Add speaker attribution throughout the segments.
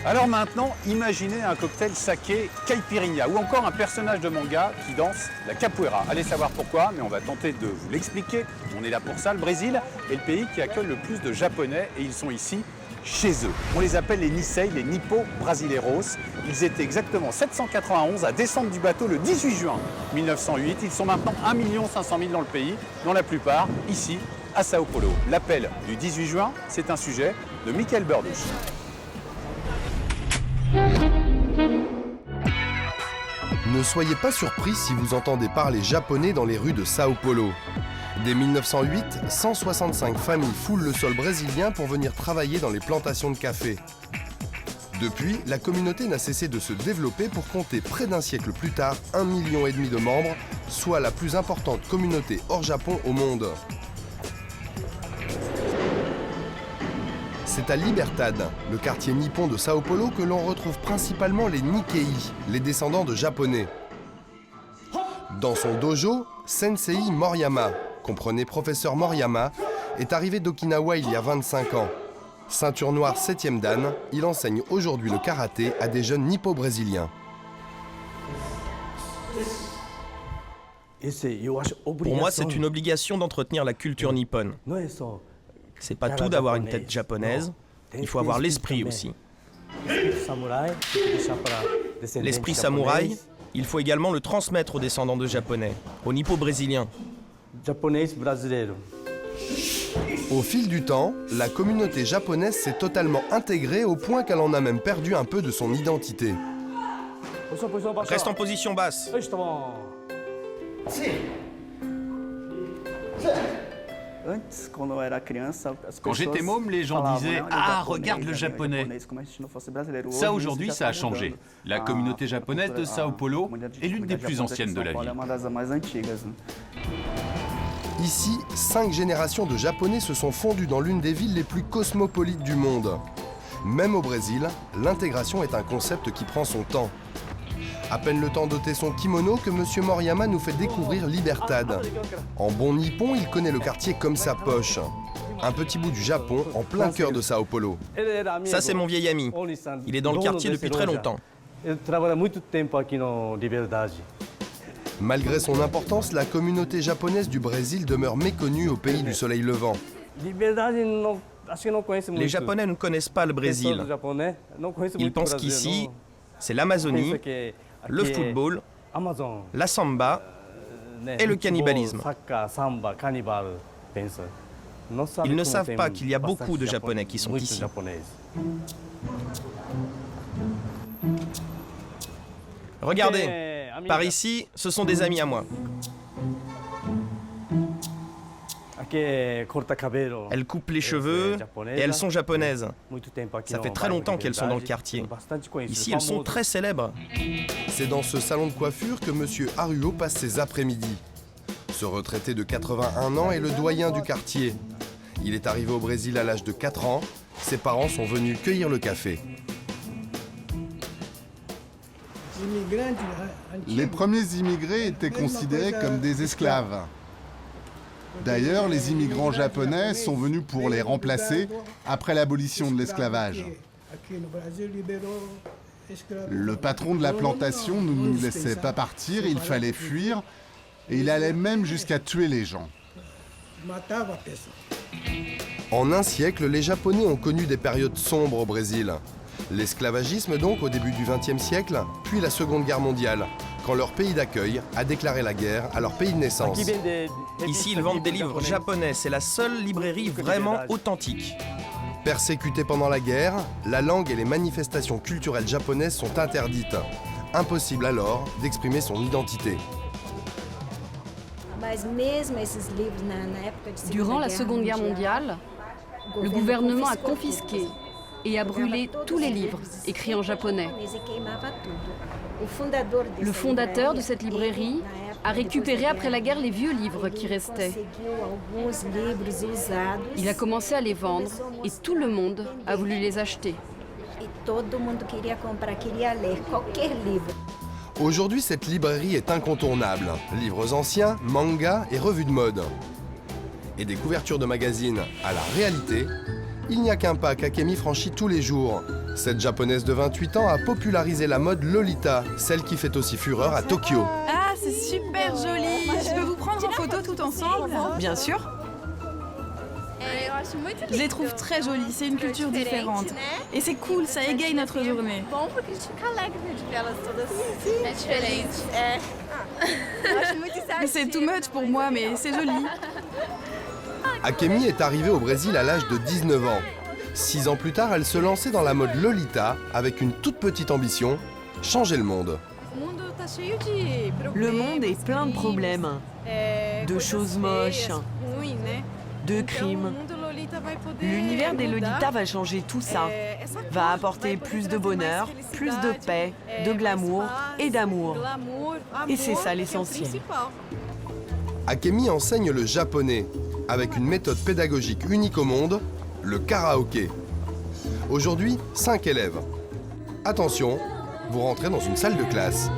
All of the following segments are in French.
Speaker 1: Alors maintenant, imaginez un cocktail saké caipirinha ou encore un personnage de manga qui danse la capoeira. Allez savoir pourquoi, mais on va tenter de vous l'expliquer. On est là pour ça. Le Brésil est le pays qui accueille le plus de Japonais et ils sont ici chez eux. On les appelle les Nisei, les Nippo Brasileiros. Ils étaient exactement 791 à descendre du bateau le 18 juin 1908. Ils sont maintenant 1 500 000 dans le pays, dont la plupart ici à Sao Paulo. L'appel du 18 juin, c'est un sujet de Michael Burdouche.
Speaker 2: Ne soyez pas surpris si vous entendez parler japonais dans les rues de Sao Paulo. Dès 1908, 165 familles foulent le sol brésilien pour venir travailler dans les plantations de café. Depuis, la communauté n'a cessé de se développer pour compter près d'un siècle plus tard 1,5 million de membres, soit la plus importante communauté hors Japon au monde. C'est à Libertad, le quartier nippon de Sao Paulo, que l'on retrouve principalement les Nikkei, les descendants de Japonais. Dans son dojo, Sensei Moriyama, comprenez professeur Moriyama, est arrivé d'Okinawa il y a 25 ans. Ceinture noire 7e dan, il enseigne aujourd'hui le karaté à des jeunes nippo-brésiliens.
Speaker 3: Pour moi, c'est une obligation d'entretenir la culture nippone. C'est pas tout d'avoir une tête japonaise, il faut avoir l'esprit aussi. L'esprit samouraï, il faut également le transmettre aux descendants de Japonais, aux nippo-brésiliens.
Speaker 2: Au fil du temps, la communauté japonaise s'est totalement intégrée au point qu'elle en a même perdu un peu de son identité.
Speaker 3: Reste en position basse.
Speaker 4: Quand j'étais môme, les gens disaient « Ah, regarde le japonais !» Ça, aujourd'hui, ça a changé. La communauté japonaise de Sao Paulo est l'une des plus anciennes de la ville.
Speaker 2: Ici, 5 générations de Japonais se sont fondues dans l'une des villes les plus cosmopolites du monde. Même au Brésil, l'intégration est un concept qui prend son temps. À peine le temps d'ôter son kimono que M. Moriyama nous fait découvrir Libertad. En bon nippon, il connaît le quartier comme sa poche. Un petit bout du Japon en plein cœur de Sao Paulo.
Speaker 3: Ça, c'est mon vieil ami. Il est dans le quartier depuis très longtemps.
Speaker 2: Malgré son importance, la communauté japonaise du Brésil demeure méconnue au pays du soleil levant.
Speaker 3: Les Japonais ne connaissent pas le Brésil. Ils pensent qu'ici, c'est l'Amazonie, le football, la samba et le cannibalisme. Ils ne savent pas qu'il y a beaucoup de Japonais qui sont ici. Regardez, par ici, ce sont des amis à moi. Elles coupent les cheveux et elles sont japonaises. Ça fait très longtemps qu'elles sont dans le quartier. Ici, elles sont très célèbres.
Speaker 2: C'est dans ce salon de coiffure que M. Haruo passe ses après-midi. Ce retraité de 81 ans est le doyen du quartier. Il est arrivé au Brésil à l'âge de 4 ans. Ses parents sont venus cueillir le café.
Speaker 5: Les premiers immigrés étaient considérés comme des esclaves. D'ailleurs, les immigrants japonais sont venus pour les remplacer après l'abolition de l'esclavage. Le patron de la plantation ne nous laissait pas partir, il fallait fuir, et il allait même jusqu'à tuer les gens.
Speaker 2: En un siècle, les Japonais ont connu des périodes sombres au Brésil. L'esclavagisme donc au début du XXe siècle, puis la Seconde Guerre mondiale, quand leur pays d'accueil a déclaré la guerre à leur pays de naissance.
Speaker 3: Ici, ils vendent des livres japonais. C'est la seule librairie vraiment authentique.
Speaker 2: Persécutés pendant la guerre, la langue et les manifestations culturelles japonaises sont interdites. Impossible alors d'exprimer son identité.
Speaker 6: Durant la Seconde Guerre mondiale, le gouvernement a confisqué et a brûlé tous les livres écrits en japonais. Le fondateur de cette librairie a récupéré après la guerre les vieux livres qui restaient. Il a commencé à les vendre et tout le monde a voulu les acheter.
Speaker 2: Aujourd'hui, cette librairie est incontournable. Livres anciens, mangas et revues de mode. Et des couvertures de magazines à la réalité, il n'y a qu'un pas qu'Akemi franchit tous les jours. Cette japonaise de 28 ans a popularisé la mode Lolita, celle qui fait aussi fureur à Tokyo.
Speaker 7: Ah, c'est super joli! Je peux vous prendre en photo tout ensemble?
Speaker 8: Bien sûr.
Speaker 7: Je les trouve très jolies, c'est une culture différente. Et c'est cool, ça égaye notre journée. Mais c'est too much pour moi, mais c'est joli.
Speaker 2: Akemi est arrivée au Brésil à l'âge de 19 ans. 6 ans plus tard, elle se lançait dans la mode Lolita avec une toute petite ambition, changer le monde.
Speaker 8: Le monde est plein de problèmes, de choses moches, de crimes. L'univers des Lolita va changer tout ça, va apporter plus de bonheur, plus de paix, de glamour et d'amour. Et c'est ça l'essentiel.
Speaker 2: Akemi enseigne le japonais avec une méthode pédagogique unique au monde, le karaoké. Aujourd'hui, 5 élèves. Attention, vous rentrez dans une salle de classe.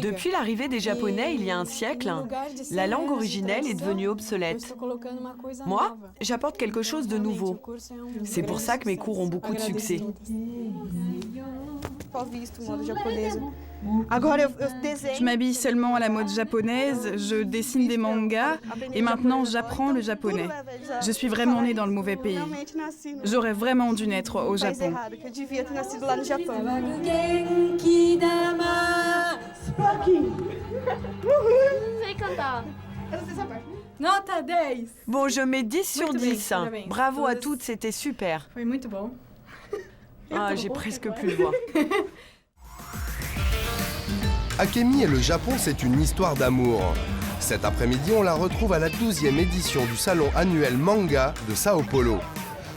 Speaker 8: Depuis l'arrivée des Japonais il y a un siècle, la langue originelle est devenue obsolète. Moi, j'apporte quelque chose de nouveau. C'est pour ça que mes cours ont beaucoup de succès.
Speaker 7: Je m'habille seulement à la mode japonaise, je dessine des mangas et maintenant j'apprends le japonais. Je suis vraiment née dans le mauvais pays. J'aurais vraiment dû naître au Japon.
Speaker 8: Bon, je mets 10 sur 10. Bravo à toutes, c'était super. Ah, j'ai presque plus de voix.
Speaker 2: Akemi et le Japon, c'est une histoire d'amour. Cet après-midi, on la retrouve à la 12e édition du salon annuel manga de Sao Paulo.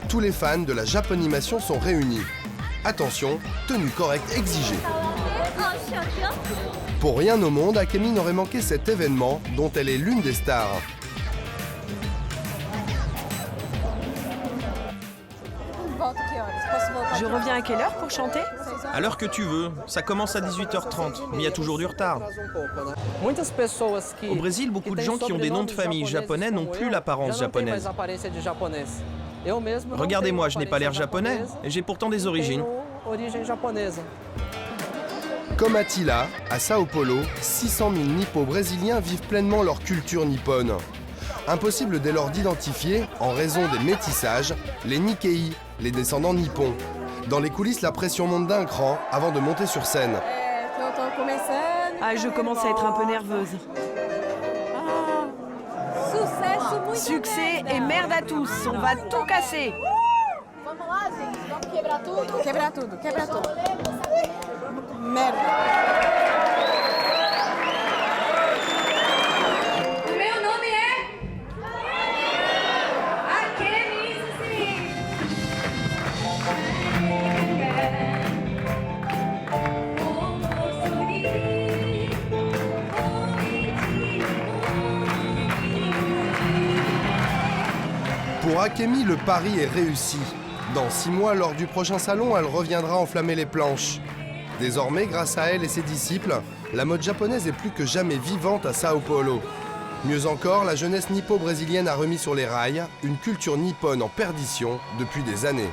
Speaker 2: Tous les fans de la japonimation sont réunis. Attention, tenue correcte exigée. Pour rien au monde, Akemi n'aurait manqué cet événement dont elle est l'une des stars.
Speaker 8: Je reviens à quelle heure pour chanter?
Speaker 3: À l'heure que tu veux, ça commence à 18h30, mais il y a toujours du retard. Au Brésil, beaucoup de gens qui ont des noms de famille japonais n'ont plus l'apparence japonaise. Regardez-moi, je n'ai pas l'air japonais, et j'ai pourtant des origines.
Speaker 2: Comme Attila, à Sao Paulo, 600 000 nippos brésiliens vivent pleinement leur culture nippone. Impossible dès lors d'identifier, en raison des métissages, les Nikkei, les descendants nippons. Dans les coulisses, la pression monte d'un cran avant de monter sur scène.
Speaker 8: Ah, je commence à être un peu nerveuse. Succès et merde à tous, on va tout casser.
Speaker 7: Merde.
Speaker 2: Pour Akemi, le pari est réussi. Dans 6 mois, lors du prochain salon, elle reviendra enflammer les planches. Désormais, grâce à elle et ses disciples, la mode japonaise est plus que jamais vivante à Sao Paulo. Mieux encore, la jeunesse nippo-brésilienne a remis sur les rails une culture nippone en perdition depuis des années.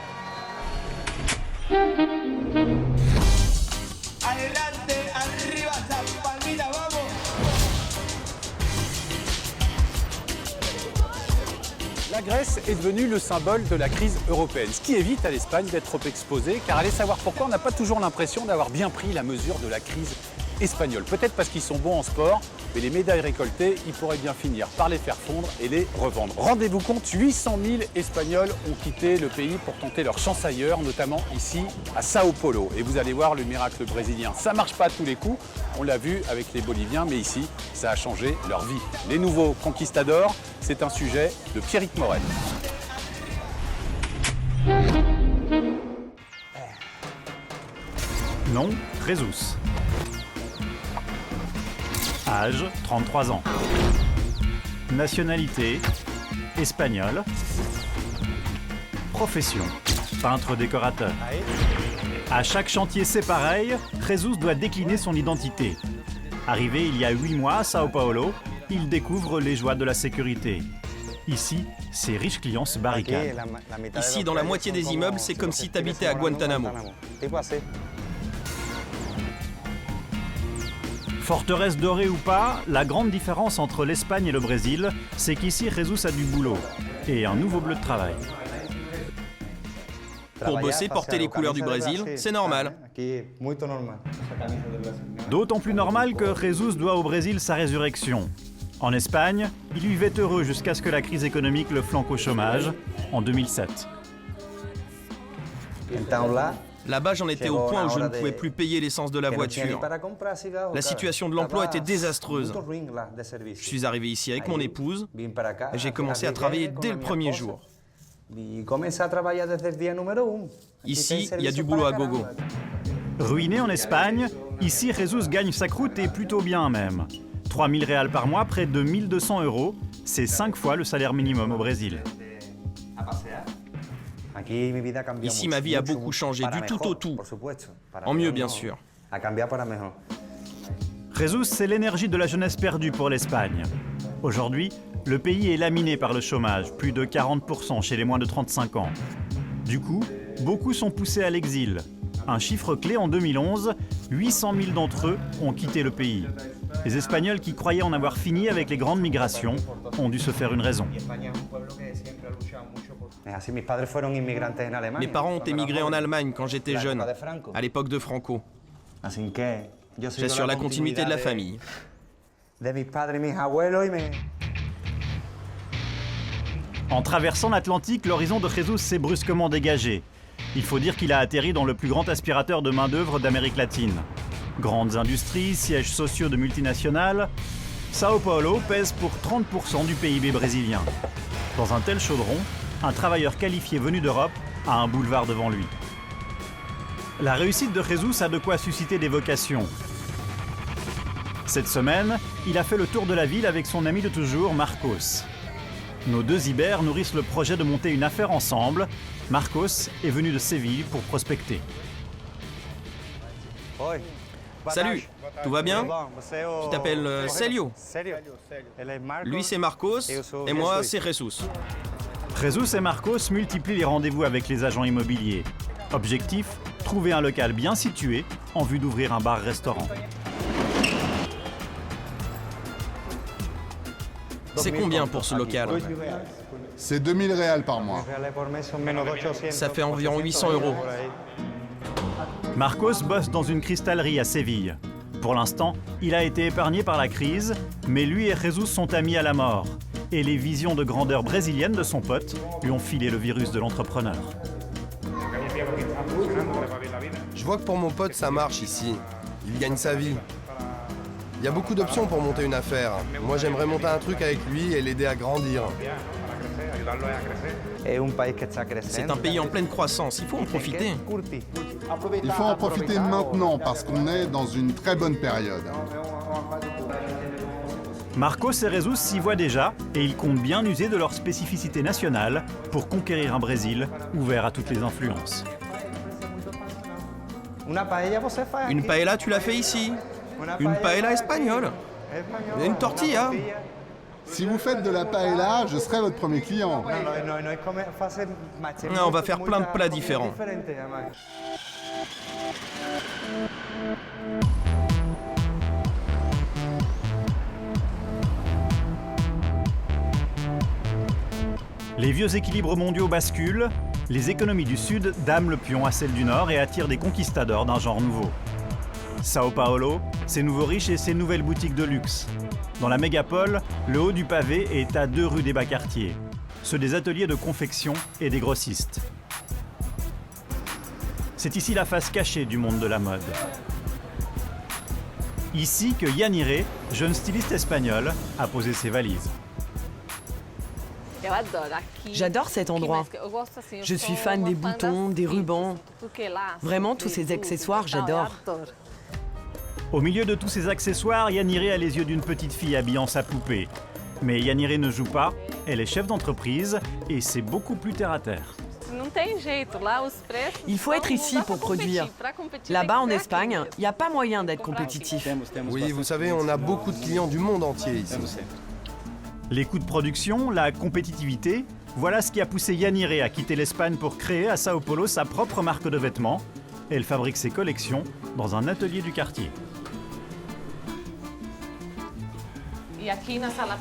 Speaker 1: La Grèce est devenue le symbole de la crise européenne, ce qui évite à l'Espagne d'être trop exposée, car allez savoir pourquoi, on n'a pas toujours l'impression d'avoir bien pris la mesure de la crise espagnole. Peut-être parce qu'ils sont bons en sport, mais les médailles récoltées, ils pourraient bien finir par les faire fondre et les revendre. Rendez-vous compte, 800 000 Espagnols ont quitté le pays pour tenter leur chance ailleurs, notamment ici à Sao Paulo. Et vous allez voir le miracle brésilien. Ça ne marche pas à tous les coups, on l'a vu avec les Boliviens, mais ici, ça a changé leur vie. Les nouveaux conquistadors, c'est un sujet de Pierrick Morel.
Speaker 9: Nom, Jesus. Âge, 33 ans. Nationalité, espagnole. Profession, peintre-décorateur. À chaque chantier c'est pareil, Jesus doit décliner son identité. Arrivé il y a 8 mois à Sao Paulo, il découvre les joies de la sécurité. Ici, ses riches clients se barricadent.
Speaker 3: Ici, dans la moitié des immeubles, c'est comme si t'habitais à Guantanamo.
Speaker 9: Forteresse dorée ou pas, la grande différence entre l'Espagne et le Brésil, c'est qu'ici Jesus a du boulot et un nouveau bleu de travail.
Speaker 3: Pour bosser, porter les couleurs du Brésil, c'est normal.
Speaker 9: D'autant plus normal que Jesus doit au Brésil sa résurrection. En Espagne, il vivait heureux jusqu'à ce que la crise économique le flanque au chômage en 2007.
Speaker 3: Là-bas, j'en étais au point où je ne pouvais plus payer l'essence de la voiture. La situation de l'emploi était désastreuse. Je suis arrivé ici avec mon épouse et j'ai commencé à travailler dès le premier jour. Ici, il y a du boulot à gogo.
Speaker 9: Ruiné en Espagne, ici Jesus gagne sa croûte et plutôt bien même. 3 000 réals par mois, près de 1 200 €, c'est 5 fois le salaire minimum au Brésil.
Speaker 3: Ici, ma vie a beaucoup changé, du tout au tout. En mieux, bien sûr.
Speaker 9: Jesus, c'est l'énergie de la jeunesse perdue pour l'Espagne. Aujourd'hui, le pays est laminé par le chômage, plus de 40% chez les moins de 35 ans. Du coup, beaucoup sont poussés à l'exil. Un chiffre clé en 2011, 800 000 d'entre eux ont quitté le pays. Les Espagnols qui croyaient en avoir fini avec les grandes migrations ont dû se faire une raison.
Speaker 3: Mes parents ont émigré en Allemagne quand j'étais jeune, à l'époque de Franco. J'assure la continuité de la famille.
Speaker 9: En traversant l'Atlantique, l'horizon de Jesus s'est brusquement dégagé. Il faut dire qu'il a atterri dans le plus grand aspirateur de main-d'œuvre d'Amérique latine. Grandes industries, sièges sociaux de multinationales, Sao Paulo pèse pour 30% du PIB brésilien. Dans un tel chaudron, un travailleur qualifié venu d'Europe a un boulevard devant lui. La réussite de Jesus a de quoi susciter des vocations. Cette semaine, il a fait le tour de la ville avec son ami de toujours, Marcos. Nos deux Ibères nourrissent le projet de monter une affaire ensemble. Marcos est venu de Séville pour prospecter.
Speaker 3: Salut, tout va bien? Tu t'appelles Célio. Lui c'est Marcos et moi c'est Jesus.
Speaker 9: Jesus et Marcos multiplient les rendez-vous avec les agents immobiliers. Objectif, trouver un local bien situé en vue d'ouvrir un bar-restaurant.
Speaker 3: C'est combien pour ce local?
Speaker 5: C'est 2000 réals par mois.
Speaker 3: Ça fait environ 800 €.
Speaker 9: Marcos bosse dans une cristallerie à Séville. Pour l'instant, il a été épargné par la crise, mais lui et Jesus sont amis à la mort. Et les visions de grandeur brésilienne de son pote lui ont filé le virus de l'entrepreneur.
Speaker 2: Je vois que pour mon pote, ça marche ici. Il gagne sa vie. Il y a beaucoup d'options pour monter une affaire. Moi, j'aimerais monter un truc avec lui et l'aider à grandir.
Speaker 3: C'est un pays en pleine croissance, il faut en profiter.
Speaker 5: Il faut en profiter maintenant parce qu'on est dans une très bonne période.
Speaker 9: Marcos et Jesus s'y voient déjà et ils comptent bien user de leur spécificité nationale pour conquérir un Brésil ouvert à toutes les influences.
Speaker 3: Une paella, tu l'as fait ici? Une paella espagnole? Une tortilla?
Speaker 5: Si vous faites de la paella, je serai votre premier client.
Speaker 3: Non, on va faire plein de plats différents.
Speaker 9: Les vieux équilibres mondiaux basculent, les économies du Sud dament le pion à celles du Nord et attirent des conquistadors d'un genre nouveau. Sao Paulo, ses nouveaux riches et ses nouvelles boutiques de luxe. Dans la mégapole, le haut du pavé est à 2 rues des bas-quartiers, ceux des ateliers de confection et des grossistes. C'est ici la face cachée du monde de la mode. Ici que Yanire, jeune styliste espagnol, a posé ses valises.
Speaker 8: J'adore cet endroit. Je suis fan des boutons, des rubans. Vraiment, tous ces accessoires, j'adore.
Speaker 9: Au milieu de tous ces accessoires, Yanire a les yeux d'une petite fille habillant sa poupée. Mais Yanire ne joue pas, elle est chef d'entreprise et c'est beaucoup plus terre à terre.
Speaker 8: Il faut être ici pour produire. Là-bas, en Espagne, il n'y a pas moyen d'être compétitif.
Speaker 2: Oui, vous savez, on a beaucoup de clients du monde entier ici.
Speaker 9: Les coûts de production, la compétitivité, voilà ce qui a poussé Yanire à quitter l'Espagne pour créer à Sao Paulo sa propre marque de vêtements. Elle fabrique ses collections dans un atelier du quartier.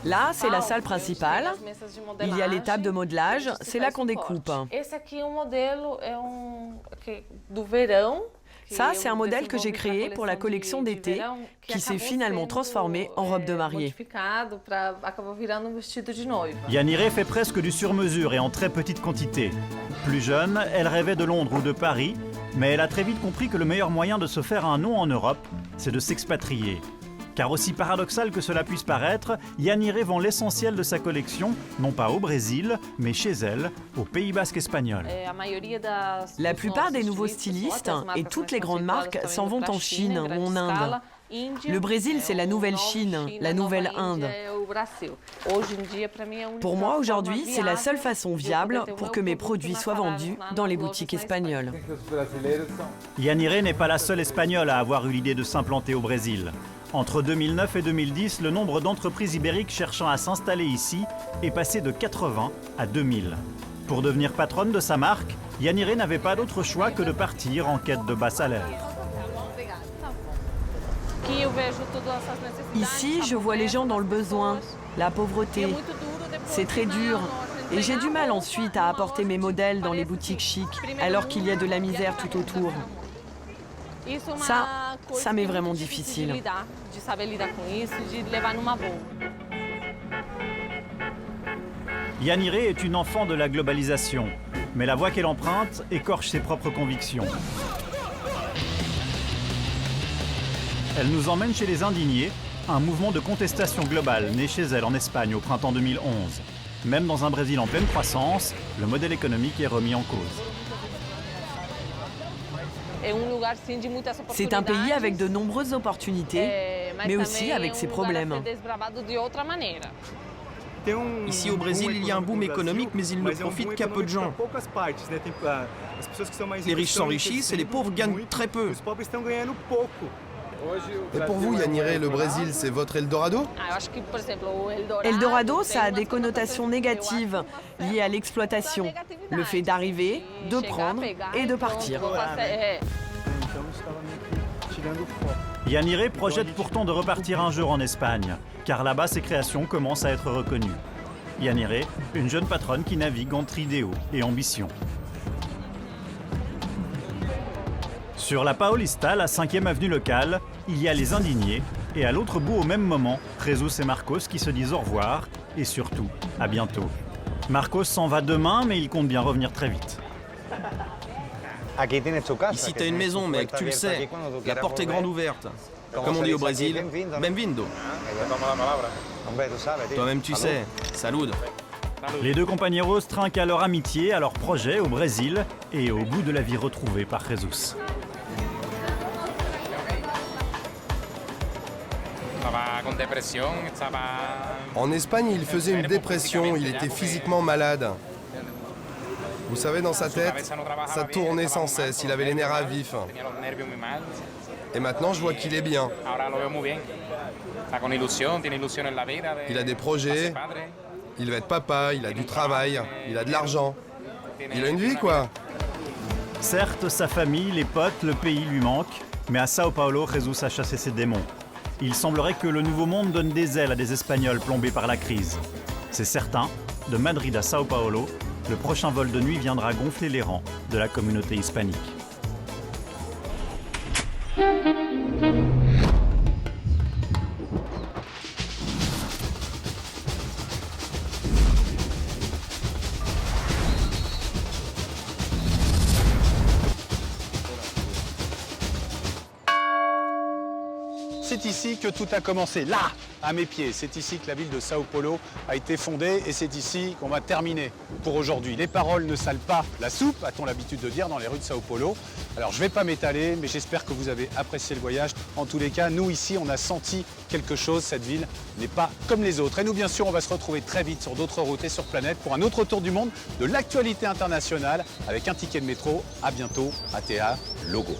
Speaker 8: Là, c'est la salle principale. Il y a les tables de modelage, c'est là qu'on découpe. Ça, c'est un modèle que j'ai créé pour la collection d'été, qui s'est finalement transformé en robe de mariée.
Speaker 9: Yanire fait presque du sur-mesure et en très petite quantité. Plus jeune, elle rêvait de Londres ou de Paris, mais elle a très vite compris que le meilleur moyen de se faire un nom en Europe, c'est de s'expatrier. Car aussi paradoxal que cela puisse paraître, Yanire vend l'essentiel de sa collection, non pas au Brésil, mais chez elle, au Pays Basque espagnol.
Speaker 8: La plupart des nouveaux stylistes et toutes les grandes marques s'en vont en Chine ou en Inde. Le Brésil, c'est la nouvelle Chine, la nouvelle Inde. Pour moi, aujourd'hui, c'est la seule façon viable pour que mes produits soient vendus dans les boutiques espagnoles.
Speaker 9: Yanire n'est pas la seule espagnole à avoir eu l'idée de s'implanter au Brésil. Entre 2009 et 2010, le nombre d'entreprises ibériques cherchant à s'installer ici est passé de 80 à 2000. Pour devenir patronne de sa marque, Yanire n'avait pas d'autre choix que de partir en quête de bas salaire.
Speaker 8: Ici, je vois les gens dans le besoin, la pauvreté. C'est très dur. Et j'ai du mal ensuite à apporter mes modèles dans les boutiques chics, alors qu'il y a de la misère tout autour. Ça m'est vraiment difficile.
Speaker 9: Yanire est une enfant de la globalisation, mais la voie qu'elle emprunte écorche ses propres convictions. Elle nous emmène chez les Indignés, un mouvement de contestation globale né chez elle en Espagne au printemps 2011. Même dans un Brésil en pleine croissance, le modèle économique est remis en cause.
Speaker 8: C'est un pays avec de nombreuses opportunités, mais aussi avec ses problèmes.
Speaker 3: Ici au Brésil, il y a un boom économique, mais il ne profite qu'à peu de gens. Les riches s'enrichissent et les pauvres gagnent très peu.
Speaker 2: Et pour vous, Yanire, le Brésil, c'est votre Eldorado?
Speaker 8: Eldorado, ça a des connotations négatives liées à l'exploitation, le fait d'arriver, de prendre et de partir.
Speaker 9: Yanire projette pourtant de repartir un jour en Espagne, car là-bas ses créations commencent à être reconnues. Yanire, une jeune patronne qui navigue entre idéaux et ambitions. Sur la Paulista, la 5e avenue locale, il y a les Indignés, et à l'autre bout au même moment, Jesus et Marcos qui se disent au revoir, et surtout, à bientôt. Marcos s'en va demain, mais il compte bien revenir très vite.
Speaker 3: Ici, t'as une maison, mec, tu le sais. La porte est grande ouverte. Comme on dit au Brésil, benvindo. Toi-même, tu sais. Salud.
Speaker 9: Les deux compañeros trinquent à leur amitié, à leur projet au Brésil, et au goût de la vie retrouvée par Jesus.
Speaker 2: En Espagne, il faisait une dépression, il était physiquement malade. Vous savez, dans sa tête, ça tournait sans cesse, il avait les nerfs à vif. Et maintenant, je vois qu'il est bien. Il a des projets, il va être papa, il a du travail, il a de l'argent. Il a une vie, quoi.
Speaker 9: Certes, sa famille, les potes, le pays lui manquent, mais à Sao Paulo, Jesus a chassé ses démons. Il semblerait que le nouveau monde donne des ailes à des Espagnols plombés par la crise. C'est certain, de Madrid à Sao Paulo, le prochain vol de nuit viendra gonfler les rangs de la communauté hispanique.
Speaker 1: c'est ici que tout a commencé, là, à mes pieds. C'est ici que la ville de Sao Paulo a été fondée et c'est ici qu'on va terminer pour aujourd'hui. Les paroles ne salent pas la soupe, a-t-on l'habitude de dire dans les rues de Sao Paulo. Alors je ne vais pas m'étaler, mais j'espère que vous avez apprécié le voyage. En tous les cas, nous ici, on a senti quelque chose. Cette ville n'est pas comme les autres. Et nous, bien sûr, on va se retrouver très vite sur d'autres routes et sur Planète pour un autre tour du monde de l'actualité internationale avec un ticket de métro. À bientôt, ATA Logo.